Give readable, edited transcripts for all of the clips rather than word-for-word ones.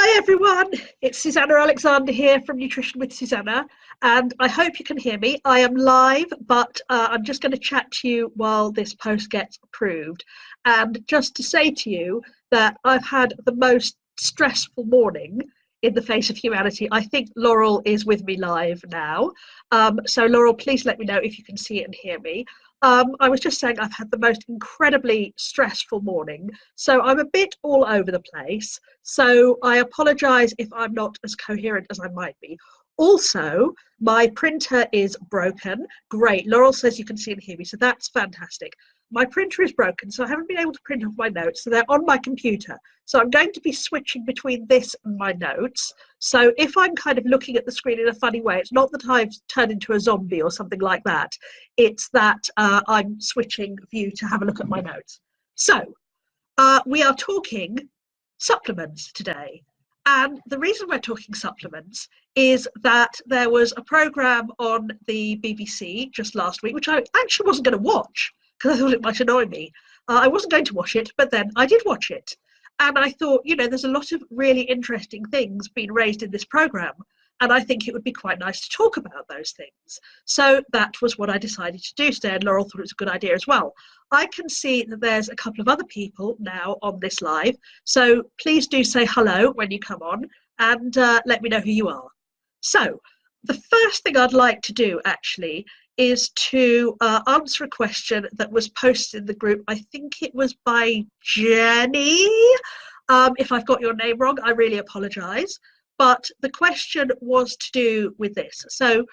Hi everyone, it's Susannah Alexander here from Nutrition with Susannah, and I hope you can hear me. I am live, but I'm just going to chat to you while this post gets approved. And just to say to you that I've had the most stressful morning in the face of humanity. I think Laurel is with me live now. So Laurel, please let me know if you can see it and hear me. I was just saying I've had the most incredibly stressful morning, so I'm a bit all over the place. So I apologise if I'm not as coherent as I might be. Also, my printer is broken. Great. Laurel says you can see and hear me, so that's fantastic. My printer is broken, so I haven't been able to print off my notes, so they're on my computer. So I'm going to be switching between this and my notes. So if I'm kind of looking at the screen in a funny way, it's not that I've turned into a zombie or something like that. It's that I'm switching view to have a look at my notes. So we are talking supplements today. And the reason we're talking supplements is that there was a programme on the BBC just last week, which I actually wasn't going to watch because I thought it might annoy me. I wasn't going to watch it, but then I did watch it. And I thought, you know, there's a lot of really interesting things being raised in this programme. And I think it would be quite nice to talk about those things. So that was what I decided to do today, and Laurel thought it was a good idea as well. I can see that there's a couple of other people now on this live, so please do say hello when you come on and let me know who you are. So the first thing I'd like to do actually is to answer a question that was posted in the group. I think it was by Jenny. If I've got your name wrong, I really apologise. But the question was to do with this. So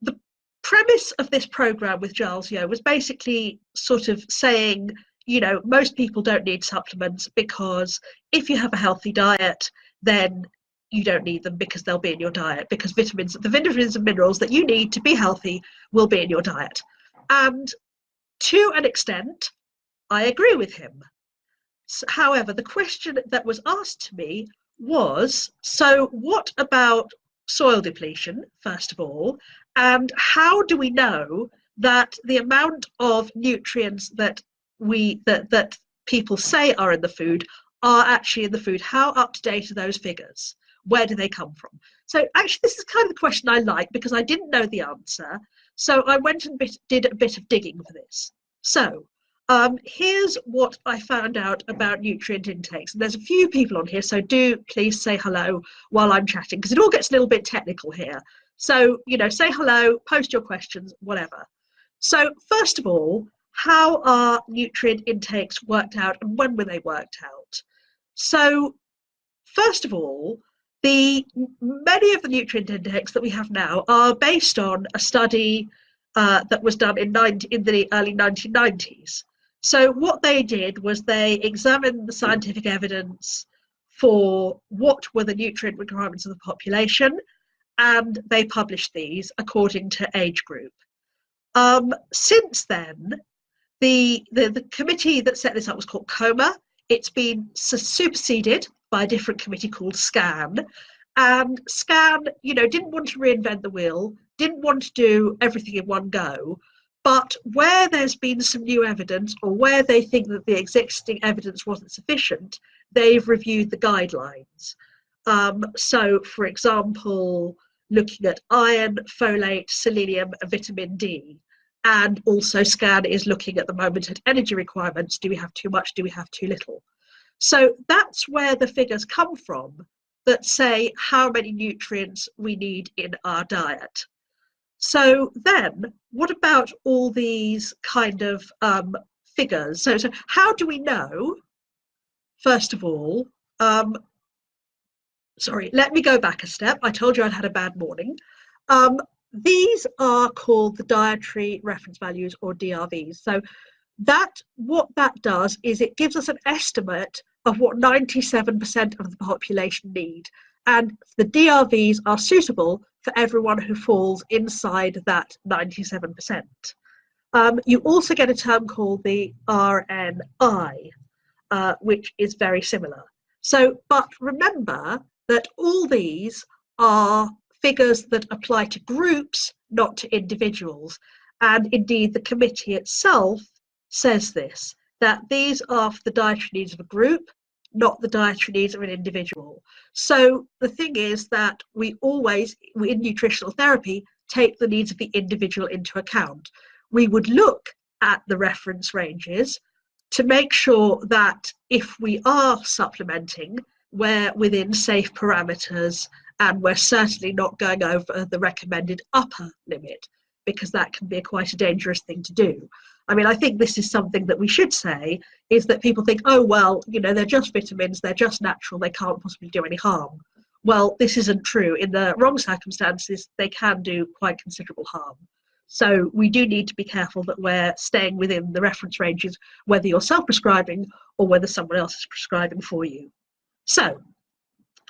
the premise of this programme with Giles Yeo was basically sort of saying, you know, most people don't need supplements because if you have a healthy diet, then you don't need them because they'll be in your diet, because the vitamins and minerals that you need to be healthy will be in your diet. And to an extent, I agree with him. However, the question that was asked to me was, so what about soil depletion, first of all, and how do we know that the amount of nutrients that people say are in the food are actually in the food? How up to date are those figures? Where do they come from? So actually this is kind of the question I like because I didn't know the answer, so I went and did a bit of digging for this. So here's what I found out about nutrient intakes. And there's a few people on here, so do please say hello while I'm chatting, because it all gets a little bit technical here. So, you know, say hello, post your questions, whatever. So first of all, how are nutrient intakes worked out and when were they worked out? So first of all, many of the nutrient intakes that we have now are based on a study that was done in the early 1990s. So what they did was they examined the scientific evidence for what were the nutrient requirements of the population, and they published these according to age group. Since then, the committee that set this up was called COMA. It's been superseded by a different committee called SCAN. And SCAN, you know, didn't want to reinvent the wheel, didn't want to do everything in one go. But where there's been some new evidence, or where they think that the existing evidence wasn't sufficient, they've reviewed the guidelines. So, for example, looking at iron, folate, selenium, and vitamin D. And also SCAN is looking at the moment at energy requirements. Do we have too much? Do we have too little? So that's where the figures come from that say how many nutrients we need in our diet. So then, what about all these kind of figures? So how do we know, first of all, sorry, let me go back a step. I told you I'd had a bad morning. These are called the dietary reference values, or DRVs. So what that does is it gives us an estimate of what 97% of the population need. And the DRVs are suitable for everyone who falls inside that 97%. You also get a term called the RNI, which is very similar. So, but remember that all these are figures that apply to groups, not to individuals. And indeed, the committee itself says this, that these are for the dietary needs of a group, not the dietary needs of an individual. So the thing is that we always, in nutritional therapy, take the needs of the individual into account. We would look at the reference ranges to make sure that if we are supplementing, we're within safe parameters and we're certainly not going over the recommended upper limit, because that can be quite a dangerous thing to do. I mean, I think this is something that we should say, is that people think, oh, well, you know, they're just vitamins, they're just natural, they can't possibly do any harm. Well, this isn't true. In the wrong circumstances, they can do quite considerable harm. So we do need to be careful that we're staying within the reference ranges, whether you're self-prescribing or whether someone else is prescribing for you. So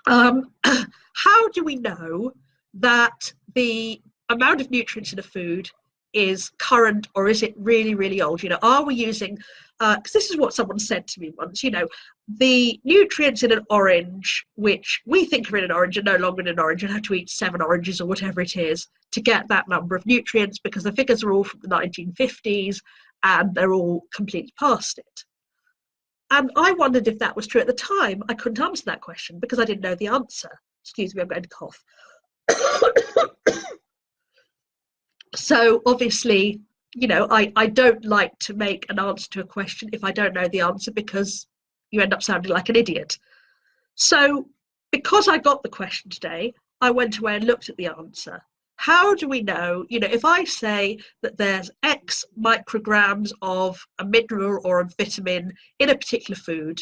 how do we know that the amount of nutrients in a food is current, or is it really, really old? You know, are we using, because this is what someone said to me once, you know, the nutrients in an orange, which we think are in an orange, are no longer in an orange. You have to eat 7 oranges or whatever it is to get that number of nutrients, because the figures are all from the 1950s and they're all completely past it. And I wondered if that was true at the time. I couldn't answer that question because I didn't know the answer. Excuse me, I'm going to cough. So obviously, you know, I don't like to make an answer to a question if I don't know the answer, because you end up sounding like an idiot. So because I got the question today, I went away and looked at the answer. How do we know, you know, if I say that there's X micrograms of a mineral or a vitamin in a particular food,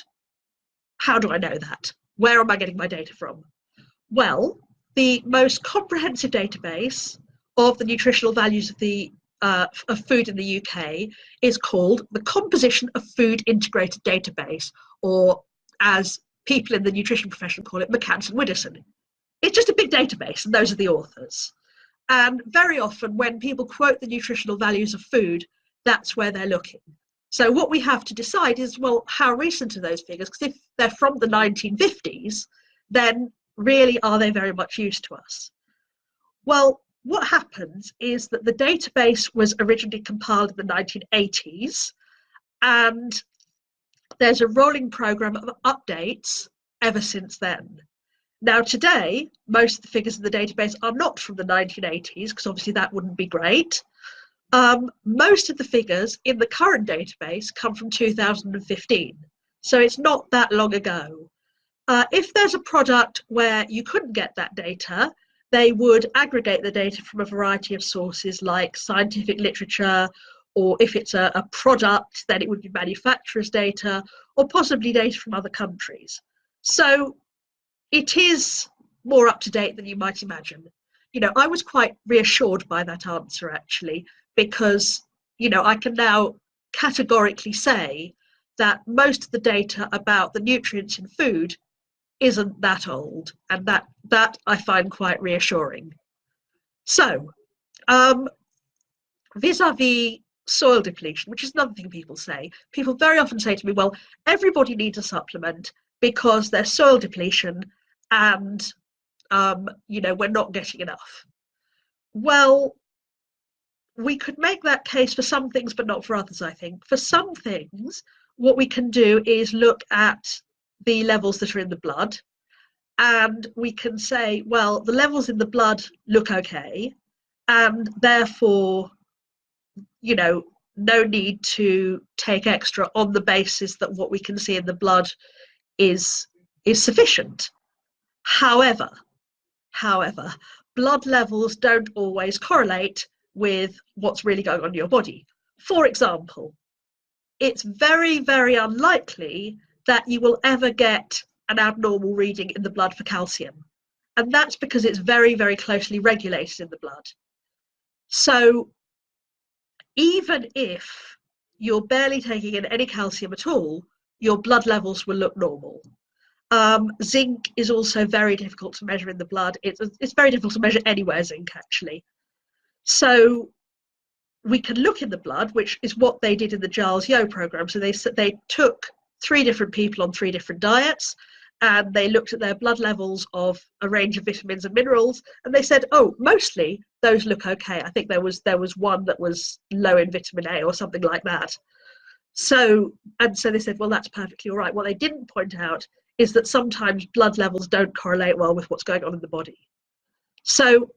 how do I know that? Where am I getting my data from? Well, the most comprehensive database of the nutritional values of the of food in the UK is called the Composition of Food Integrated Database, or as people in the nutrition profession call it, McCann-Widderson. It's just a big database, and those are the authors. And very often when people quote the nutritional values of food, that's where they're looking. So what we have to decide is, well, how recent are those figures? Because if they're from the 1950s, then really are they very much use to us? Well, what happens is that the database was originally compiled in the 1980s, and there's a rolling program of updates ever since then. Now today, most of the figures in the database are not from the 1980s, because obviously that wouldn't be great. Most of the figures in the current database come from 2015, so it's not that long ago. If there's a product where you couldn't get that data, they would aggregate the data from a variety of sources like scientific literature, or if it's a product, then it would be manufacturer's data, or possibly data from other countries. So it is more up to date than you might imagine. You know, I was quite reassured by that answer, actually, because, you know, I can now categorically say that most of the data about the nutrients in food isn't that old, and that I find quite reassuring. So, vis-a-vis soil depletion, which is another thing people say, people very often say to me, well, everybody needs a supplement because there's soil depletion and, you know, we're not getting enough. Well, we could make that case for some things, but not for others, I think. For some things, what we can do is look at the levels that are in the blood, and we can say, well, the levels in the blood look okay, and therefore, you know, no need to take extra on the basis that what we can see in the blood is sufficient. However, blood levels don't always correlate with what's really going on in your body. For example, it's very, very unlikely that you will ever get an abnormal reading in the blood for calcium. And that's because it's very, very closely regulated in the blood. So even if you're barely taking in any calcium at all, your blood levels will look normal. Zinc is also very difficult to measure in the blood. It's very difficult to measure anywhere, zinc, actually. So we can look in the blood, which is what they did in the Giles Yo program. So they took 3 different people on 3 different diets, and they looked at their blood levels of a range of vitamins and minerals, and they said, oh, mostly those look okay. I think there was one that was low in vitamin A or something like that. So they said, well, that's perfectly all right. What they didn't point out is that sometimes blood levels don't correlate well with what's going on in the body. So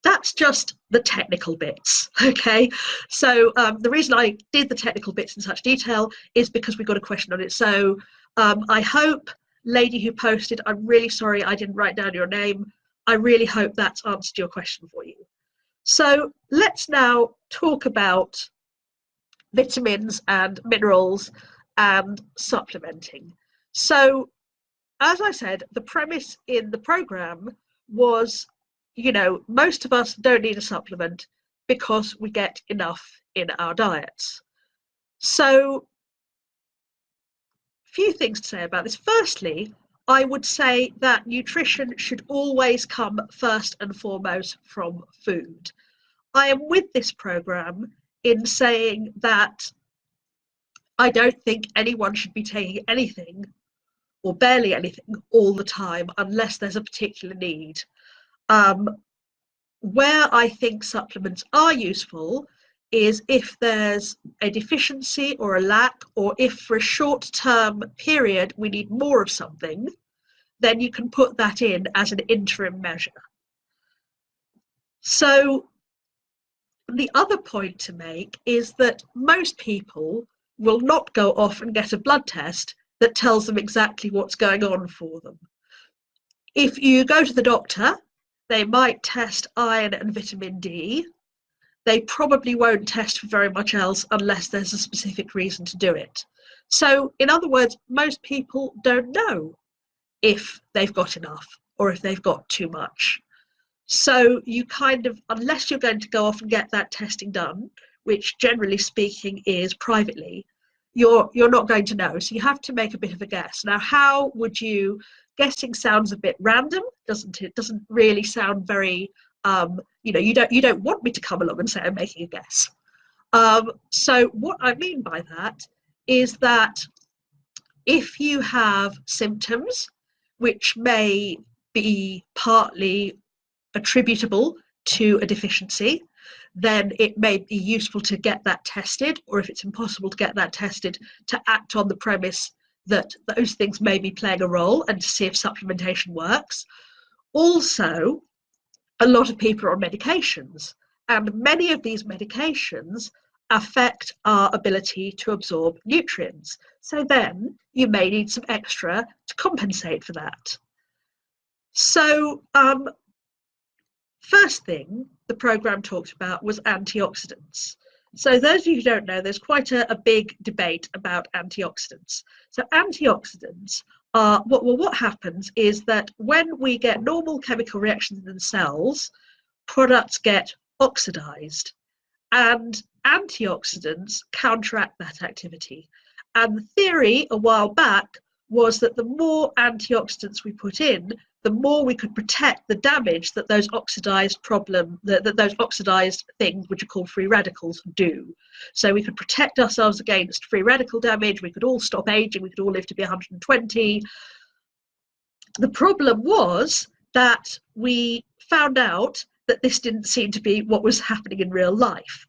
that's just the technical bits, okay? So the reason I did the technical bits in such detail is because we got a question on it. So I hope, lady who posted, I'm really sorry I didn't write down your name. I really hope that's answered your question for you. So let's now talk about vitamins and minerals and supplementing. So as I said, the premise in the program was, most of us don't need a supplement because we get enough in our diets. So a few things to say about this. Firstly, I would say that nutrition should always come first and foremost from food. I am with this program in saying that I don't think anyone should be taking anything or barely anything all the time unless there's a particular need. Where I think supplements are useful is if there's a deficiency or a lack, or if for a short-term period we need more of something, then you can put that in as an interim measure. So the other point to make is that most people will not go off and get a blood test that tells them exactly what's going on for them. If you go to the doctor, they might test iron and vitamin D. They probably won't test for very much else unless there's a specific reason to do it. So, in other words, most people don't know if they've got enough or if they've got too much. So you kind of, unless you're going to go off and get that testing done, which generally speaking is privately, you're not going to know. So you have to make a bit of a guess. Now, how would you, guessing sounds a bit random, doesn't it? Doesn't really sound very, you don't want me to come along and say I'm making a guess. So what I mean by that is that if you have symptoms which may be partly attributable to a deficiency, then it may be useful to get that tested, or if it's impossible to get that tested, to act on the premise that those things may be playing a role and to see if supplementation works. Also, a lot of people are on medications, and many of these medications affect our ability to absorb nutrients. So then you may need some extra to compensate for that. So first thing the program talked about was antioxidants. So those of you who don't know, there's quite a big debate about antioxidants. So antioxidants are, what happens is that when we get normal chemical reactions in the cells, products get oxidized, and antioxidants counteract that activity. And the theory a while back was that the more antioxidants we put in, the more we could protect the damage that those oxidized those oxidized things, which are called free radicals, do. So we could protect ourselves against free radical damage. We could all stop aging. We could all live to be 120. The problem was that we found out that this didn't seem to be what was happening in real life.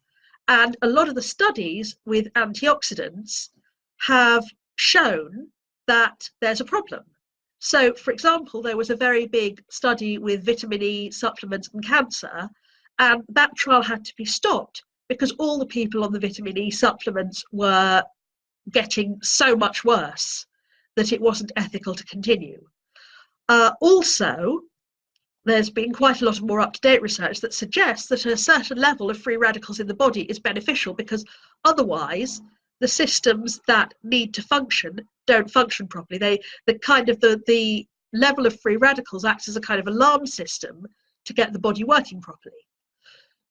And a lot of the studies with antioxidants have shown that there's a problem. So, for example, there was a very big study with vitamin E supplements and cancer, and that trial had to be stopped because all the people on the vitamin E supplements were getting so much worse that it wasn't ethical to continue. Also, there's been quite a lot of more up-to-date research that suggests that a certain level of free radicals in the body is beneficial, because otherwise the systems that need to function don't function properly. The level of free radicals acts as a kind of alarm system to get the body working properly.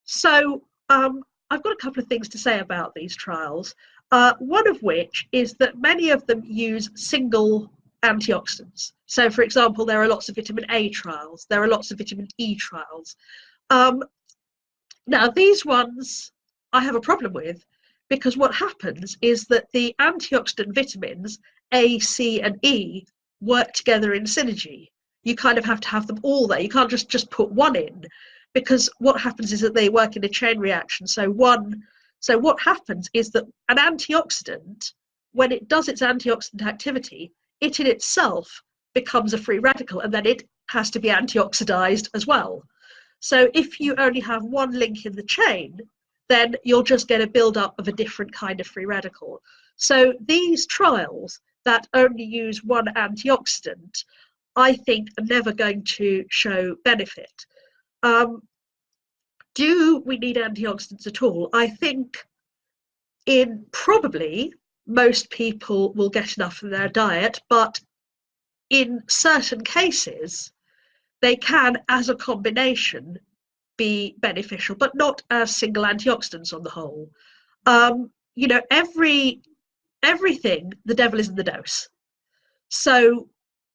So I've got a couple of things to say about these trials, one of which is that many of them use single antioxidants. So, for example, there are lots of vitamin A trials, there are lots of vitamin E trials. Now, these ones I have a problem with, because what happens is that the antioxidant vitamins A, C, and E work together in synergy. You kind of have to have them all there. You can't just put one in, because what happens is that they work in a chain reaction. So one So what happens is that an antioxidant, when it does its antioxidant activity, it in itself becomes a free radical, and then it has to be antioxidized as well. So if you only have one link in the chain, then you'll just get a build-up of a different kind of free radical. So these trials that only use one antioxidant, I think, are never going to show benefit. Do we need antioxidants at all? I think in probably most people will get enough from their diet, but in certain cases, they can, as a combination, be beneficial, but not as single antioxidants on the whole. You know, everything, the devil is in the dose. So,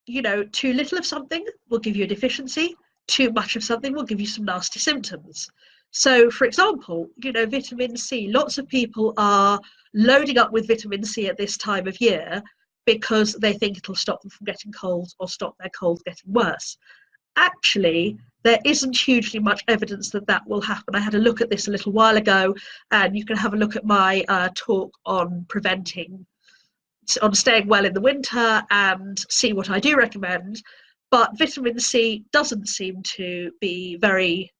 you know, too little of something will give you a deficiency, too much of something will give you some nasty symptoms. So, for example, you know, vitamin C, lots of people are loading up with vitamin C at this time of year because they think it'll stop them from getting colds or stop their colds getting worse. Actually, there isn't hugely much evidence that that will happen. I had a look at this a little while ago, and you can have a look at my talk on staying well in the winter and see what I do recommend. But vitamin C doesn't seem to be very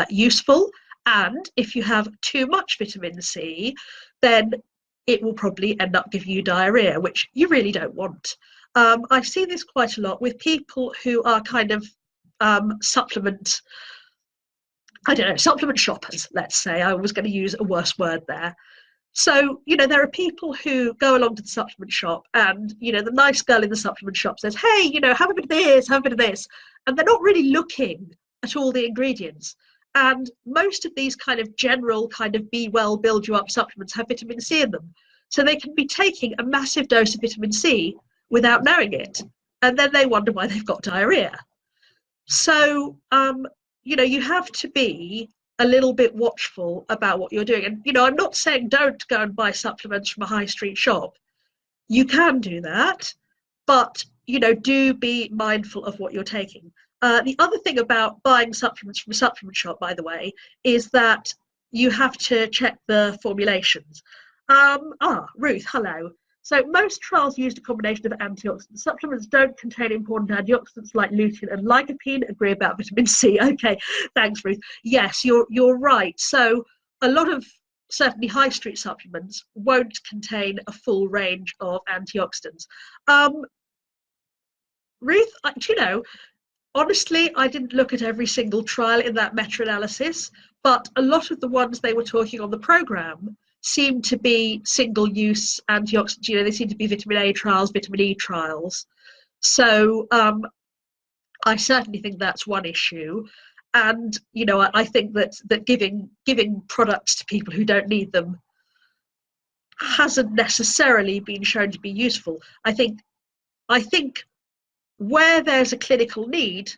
useful, and if you have too much vitamin C, then it will probably end up giving you diarrhea, which you really don't want. I see this quite a lot with people who are kind of supplement shoppers, let's say. I was going to use a worse word there. So, you know, there are people who go along to the supplement shop and, you know, the nice girl in the supplement shop says, hey, you know, have a bit of this, have a bit of this. And they're not really looking at all the ingredients. And most of these kind of general kind of be well, build you up supplements have vitamin C in them. So they can be taking a massive dose of vitamin C without knowing it. And then they wonder why they've got diarrhea. So, you know, you have to be a little bit watchful about what you're doing. And, you know, I'm not saying don't go and buy supplements from a high street shop. You can do that, but, you know, do be mindful of what you're taking. The other thing about buying supplements from a supplement shop, by the way, is that you have to check the formulations. Ruth, hello. So most trials used a combination of antioxidants. Supplements don't contain important antioxidants like lutein and lycopene. Agree about vitamin C. Okay, thanks, Ruth. Yes, you're right. So a lot of certainly high street supplements won't contain a full range of antioxidants. Ruth, do you know, honestly, I didn't look at every single trial in that meta-analysis, but a lot of the ones they were talking on the programme seem to be single-use antioxidants. You know, they seem to be vitamin A trials, vitamin E trials. So I certainly think that's one issue. And, you know, I think that giving products to people who don't need them hasn't necessarily been shown to be useful. I think where there's a clinical need,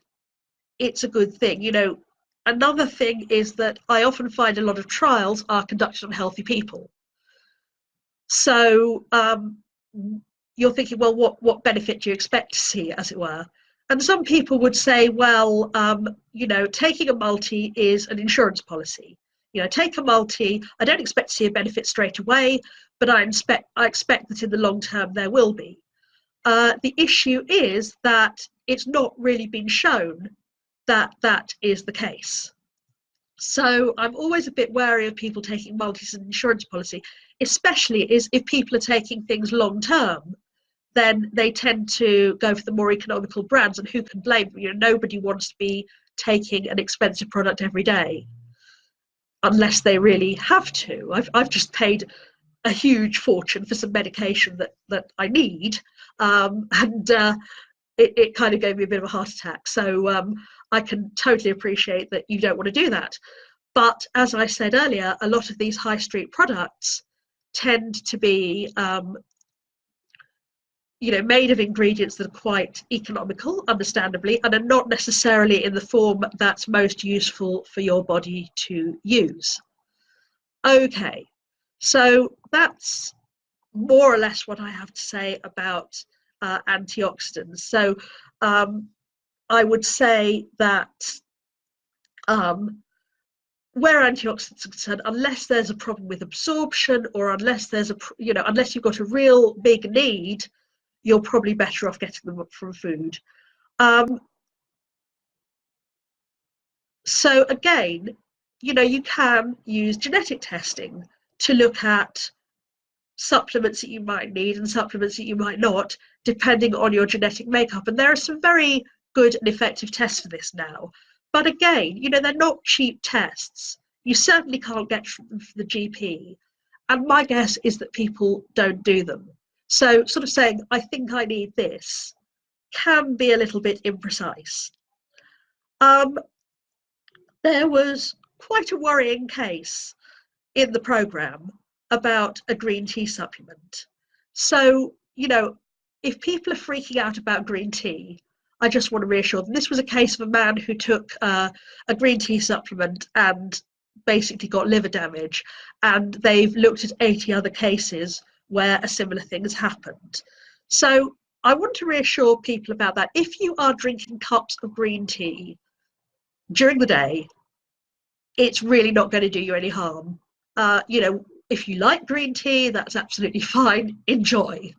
it's a good thing. You know, another thing is that I often find a lot of trials are conducted on healthy people. So you're thinking, well, what benefit do you expect to see, as it were? And some people would say, well, you know, taking a multi is an insurance policy. You know, take a multi, I don't expect to see a benefit straight away, but I expect that in the long term there will be. The issue is that it's not really been shown that that is the case. So I'm always a bit wary of people taking multis as an insurance policy, especially if people are taking things long term, then they tend to go for the more economical brands, and who can blame them? You know, nobody wants to be taking an expensive product every day unless they really have to. I've just paid a huge fortune for some medication that I need, and it kind of gave me a bit of a heart attack. So I can totally appreciate that you don't want to do that. But as I said earlier, a lot of these high street products tend to be you know, made of ingredients that are quite economical, understandably, and are not necessarily in the form that's most useful for your body to use. Okay, so that's more or less what I have to say about antioxidants. So I would say that where antioxidants are concerned, unless there's a problem with absorption, or unless there's unless you've got a real big need, you're probably better off getting them from food. So again, you can use genetic testing to look at supplements that you might need and supplements that you might not, depending on your genetic makeup. And there are some very good and effective tests for this now. But again, they're not cheap tests. You certainly can't get them from the GP. And my guess is that people don't do them. So sort of saying, I think I need this, can be a little bit imprecise. There was quite a worrying case in the programme about a green tea supplement. So, if people are freaking out about green tea, I just want to reassure them. This was a case of a man who took a green tea supplement and basically got liver damage, and they've looked at 80 other cases where a similar thing has happened. So I want to reassure people about that. If you are drinking cups of green tea during the day, it's really not going to do you any harm. If you like green tea, that's absolutely fine. Enjoy.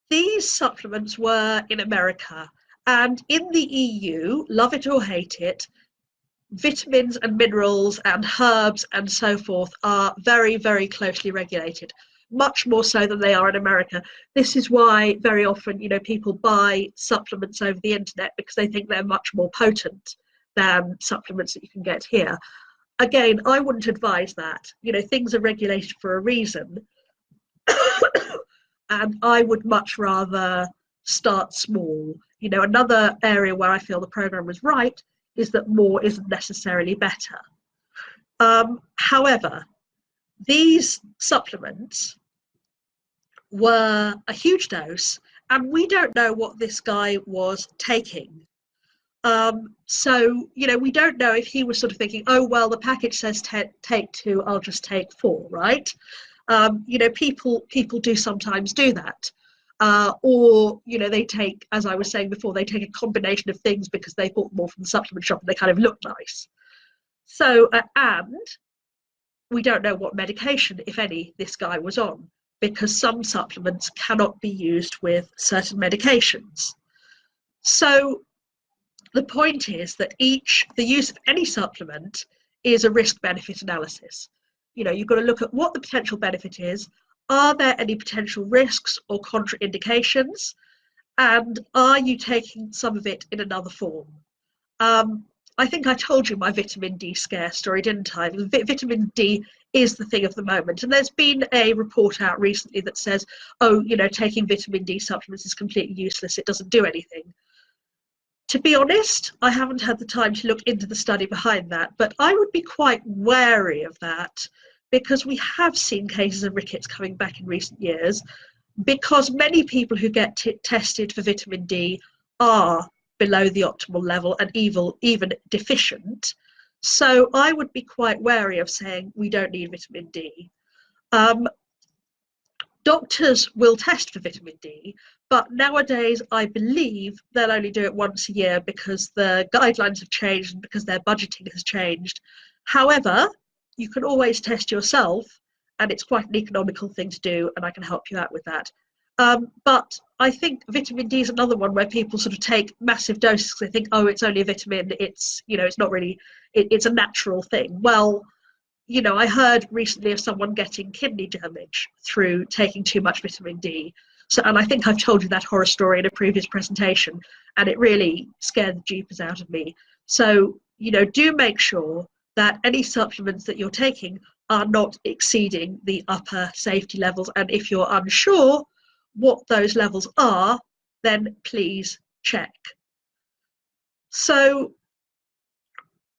These supplements were in America, and in the EU, love it or hate it, vitamins and minerals and herbs and so forth are very, very closely regulated, much more so than they are in America. This is why very often, people buy supplements over the internet, because they think they're much more potent than supplements that you can get here. Again, I wouldn't advise that. Things are regulated for a reason. And I would much rather start small. Another area where I feel the program was right is that more isn't necessarily better. However, these supplements were a huge dose, and we don't know what this guy was taking. So, we don't know if he was sort of thinking, oh, well, the package says take 2, I'll just take 4, right? People do sometimes do that. Or, they take, as I was saying before, they take a combination of things because they bought more from the supplement shop and they kind of look nice. So, and we don't know what medication, if any, this guy was on, because some supplements cannot be used with certain medications. So the point is that the use of any supplement is a risk-benefit analysis. You've got to look at what the potential benefit is. Are there any potential risks or contraindications? And are you taking some of it in another form? I think I told you my vitamin D scare story, didn't I? Vitamin D is the thing of the moment. And there's been a report out recently that says, oh, taking vitamin D supplements is completely useless. It doesn't do anything. To be honest, I haven't had the time to look into the study behind that, but I would be quite wary of that, because we have seen cases of rickets coming back in recent years, because many people who get tested for vitamin D are below the optimal level and even deficient. So I would be quite wary of saying we don't need vitamin D. Doctors will test for vitamin D, but nowadays I believe they'll only do it once a year because the guidelines have changed and because their budgeting has changed. However, you can always test yourself, and it's quite an economical thing to do, and I can help you out with that. But I think vitamin D is another one where people sort of take massive doses. They think, oh, it's only a vitamin. It's not really, it's a natural thing. Well, I heard recently of someone getting kidney damage through taking too much vitamin D. So, and I think I've told you that horror story in a previous presentation, and it really scared the jeepers out of me. So, do make sure that any supplements that you're taking are not exceeding the upper safety levels. And if you're unsure what those levels are, then please check. So,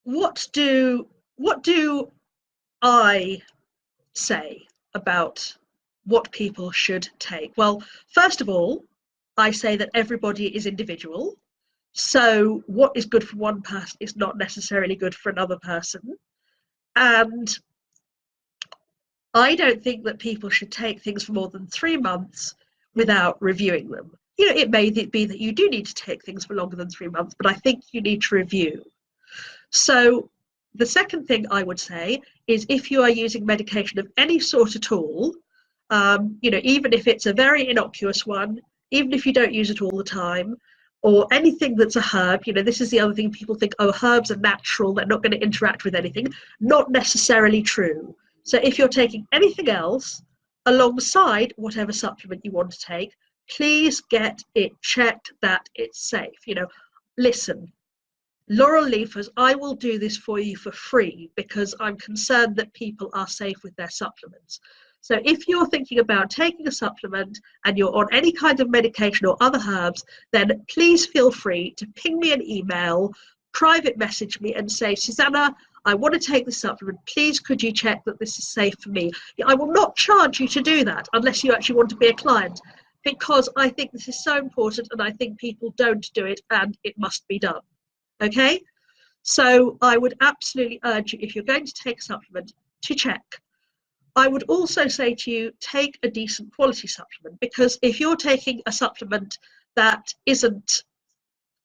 what do I say about what people should take? Well, first of all, I say that everybody is individual. So what is good for one person is not necessarily good for another person. And I don't think that people should take things for more than 3 months without reviewing them. It may be that you do need to take things for longer than 3 months, but I think you need to review. So the second thing I would say is if you are using medication of any sort at all, even if it's a very innocuous one, even if you don't use it all the time, or anything that's a herb, this is the other thing people think, oh, herbs are natural, they're not going to interact with anything. Not necessarily true. So if you're taking anything else alongside whatever supplement you want to take, please get it checked that it's safe. Listen, Laurel Leafers, I will do this for you for free because I'm concerned that people are safe with their supplements. So if you're thinking about taking a supplement and you're on any kind of medication or other herbs, then please feel free to ping me an email, private message me and say, Susannah, I want to take this supplement. Please, could you check that this is safe for me? I will not charge you to do that unless you actually want to be a client, because I think this is so important and I think people don't do it and it must be done. Okay, so I would absolutely urge you, if you're going to take a supplement, to check. I would also say to you, take a decent quality supplement, because if you're taking a supplement that isn't,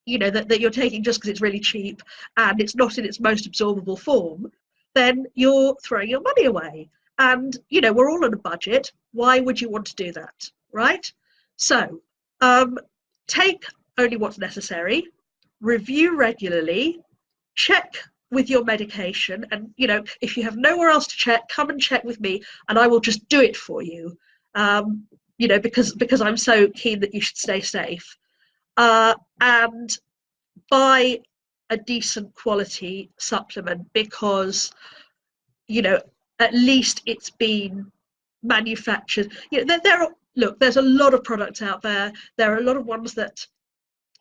that you're taking just because it's really cheap and it's not in its most absorbable form, then you're throwing your money away. And, we're all on a budget. Why would you want to do that, right? So take only what's necessary. Review regularly, check with your medication, and if you have nowhere else to check, come and check with me and I will just do it for you, because I'm so keen that you should stay safe, and buy a decent quality supplement, because at least it's been manufactured. There's a lot of products out there. There are a lot of ones that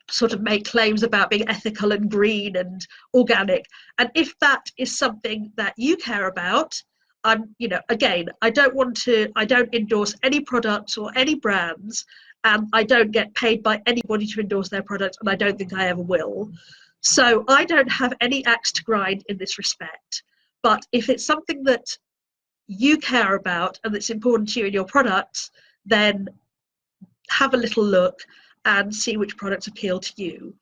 sort of make claims about being ethical and green and organic, and if that is something that you care about, again, I don't endorse any products or any brands, and I don't get paid by anybody to endorse their products, and I don't think I ever will. So I don't have any axe to grind in this respect. But if it's something that you care about and that's important to you in your products, then have a little look and see which products appeal to you.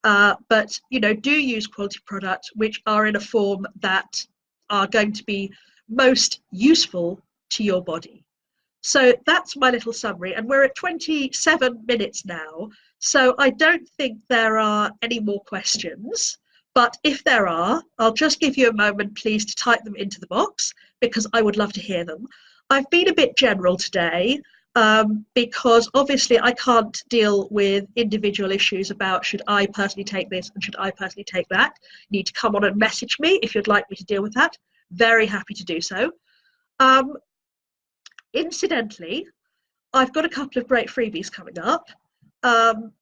But do use quality products which are in a form that are going to be most useful to your body. So that's my little summary, and we're at 27 minutes now, so I don't think there are any more questions, but if there are, I'll just give you a moment, please, to type them into the box, because I would love to hear them. I've been a bit general today, because obviously I can't deal with individual issues about should I personally take this and should I personally take that. You need to come on and message me if you'd like me to deal with that. Very happy to do so. Incidentally, I've got a couple of great freebies coming up.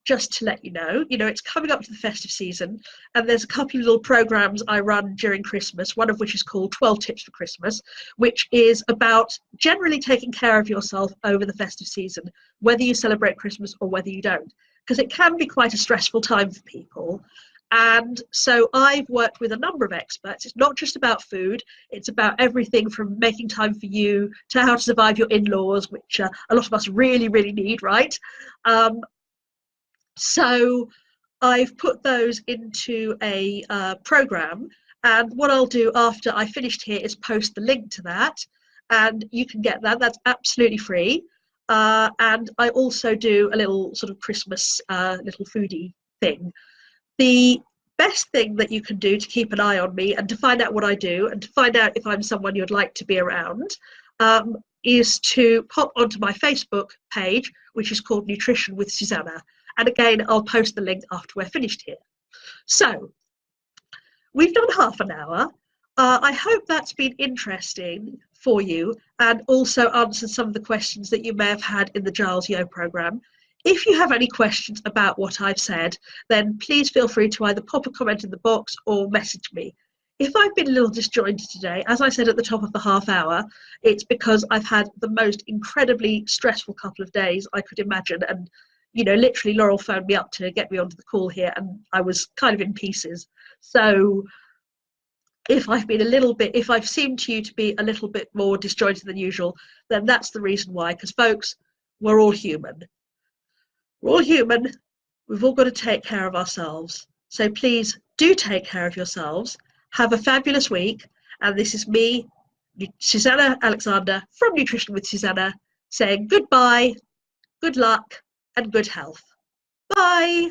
Just to let you know, it's coming up to the festive season, and there's a couple of little programs I run during Christmas, one of which is called 12 Tips for Christmas, which is about generally taking care of yourself over the festive season, whether you celebrate Christmas or whether you don't, because it can be quite a stressful time for people. And so I've worked with a number of experts. It's not just about food, it's about everything from making time for you to how to survive your in-laws, which a lot of us really, really need, right? So I've put those into a program, and what I'll do after I finished here is post the link to that, and you can get that. That's absolutely free. And I also do a little sort of Christmas little foodie thing. The best thing that you can do to keep an eye on me and to find out what I do and to find out if I'm someone you'd like to be around is to pop onto my Facebook page, which is called Nutrition with Susannah. And again, I'll post the link after we're finished here. So we've done half an hour. I hope that's been interesting for you and also answered some of the questions that you may have had in the Giles Yo program. If you have any questions about what I've said, then please feel free to either pop a comment in the box or message me. If I've been a little disjointed today, as I said at the top of the half hour, it's because I've had the most incredibly stressful couple of days I could imagine. And, literally Laurel phoned me up to get me onto the call here and I was kind of in pieces. So if I've seemed to you to be a little bit more disjointed than usual, then that's the reason why, because folks, we're all human. We're all human. We've all got to take care of ourselves. So please do take care of yourselves Have a fabulous week. And this is me, Susannah Alexander from Nutrition with Susannah, saying goodbye, good luck, and good health. Bye.